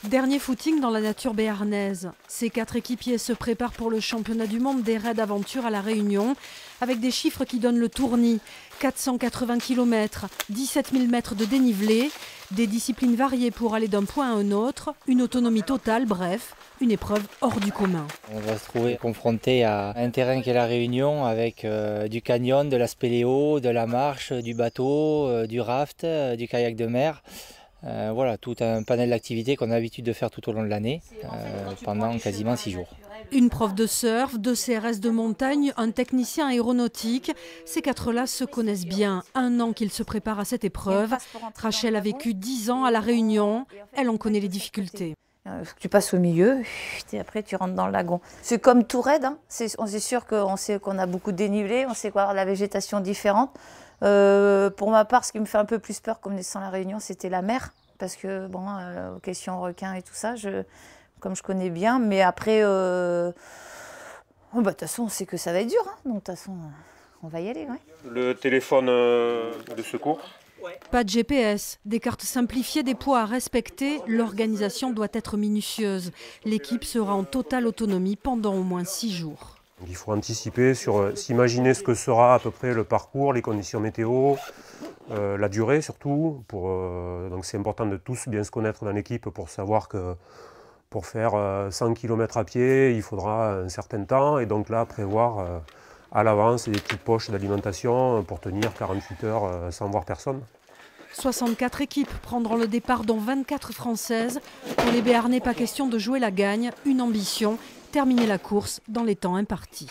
Dernier footing dans la nature béarnaise. Ces 4 équipiers se préparent pour le championnat du monde des raids aventure à La Réunion, avec des chiffres qui donnent le tournis. 480 km, 17 000 mètres de dénivelé, des disciplines variées pour aller d'un point à un autre, une autonomie totale, bref, une épreuve hors du commun. On va se trouver confronté à un terrain qui est La Réunion avec du canyon, de la spéléo, de la marche, du bateau, du raft, du kayak de mer. Voilà, tout un panel d'activités qu'on a l'habitude de faire tout au long de l'année, pendant quasiment 6 jours. Une prof de surf, 2 CRS de montagne, un technicien aéronautique. Ces 4-là se connaissent bien. 1 an qu'ils se préparent à cette épreuve. Rachel a vécu 10 ans à La Réunion. Elle en connaît les difficultés. Tu passes au milieu et après tu rentres dans le lagon. C'est comme tout raid, hein. On est sûr qu'on sait qu'on a beaucoup de dénivelé, on sait qu'on va avoir de la végétation différente. Pour ma part, ce qui me fait un peu plus peur connaissant La Réunion, c'était la mer. Parce que, bon, aux questions requins et tout ça, comme je connais bien, mais après, de toute façon, on sait que ça va être dur, hein. Donc de toute façon, on va y aller. Ouais. Le téléphone de secours. Pas de GPS, des cartes simplifiées, des poids à respecter. L'organisation doit être minutieuse. L'équipe sera en totale autonomie pendant au moins 6 jours. Il faut anticiper sur s'imaginer ce que sera à peu près le parcours, les conditions météo, la durée surtout. Donc c'est important de tous bien se connaître dans l'équipe pour savoir que pour faire 100 km à pied, il faudra un certain temps. Et donc là, prévoir à l'avance des petites poches d'alimentation pour tenir 48 heures sans voir personne. 64 équipes prendront le départ, dont 24 françaises. Pour les Béarnais, pas question de jouer la gagne. Une ambition, terminer la course dans les temps impartis.